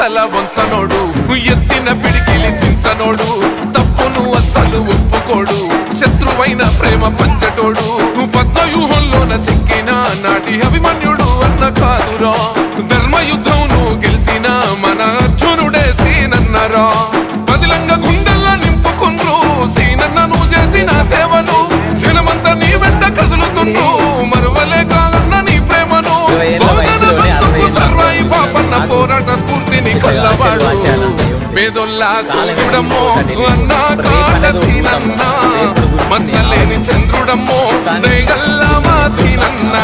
తల వంచనోడు, ఎత్తిన పిడికిలి దించనోడు, తప్పును అస్సలు ఒప్పుకోడు, శత్రువైన ప్రేమ పంచటోడు, పద్మవ్యూహంలోన చెక్కిన నాటి అభిమన్యుడు అన్న కాదురా, ధర్మయుద్ధంను గెలిసిన మన అర్జునుడే సీనన్నరా, బదిలంగా గుండెల్లా నింపుకుండ్రు సీనన్నను చేసిన సేవలు, జనమంతా నీ వెంట కదులుతుండ్రు మరువలే కాదన్న నీ ప్రేమను, సర్వాయి పాపన్న పోరాట స్ఫూర్తిని కల్లవాడు, పేదొల్లా సూర్యుడమ్మో అన్నా కాట సీనన్న, మత్సలేని చంద్రుడమ్మో దయగల్లా మా సీనన్న.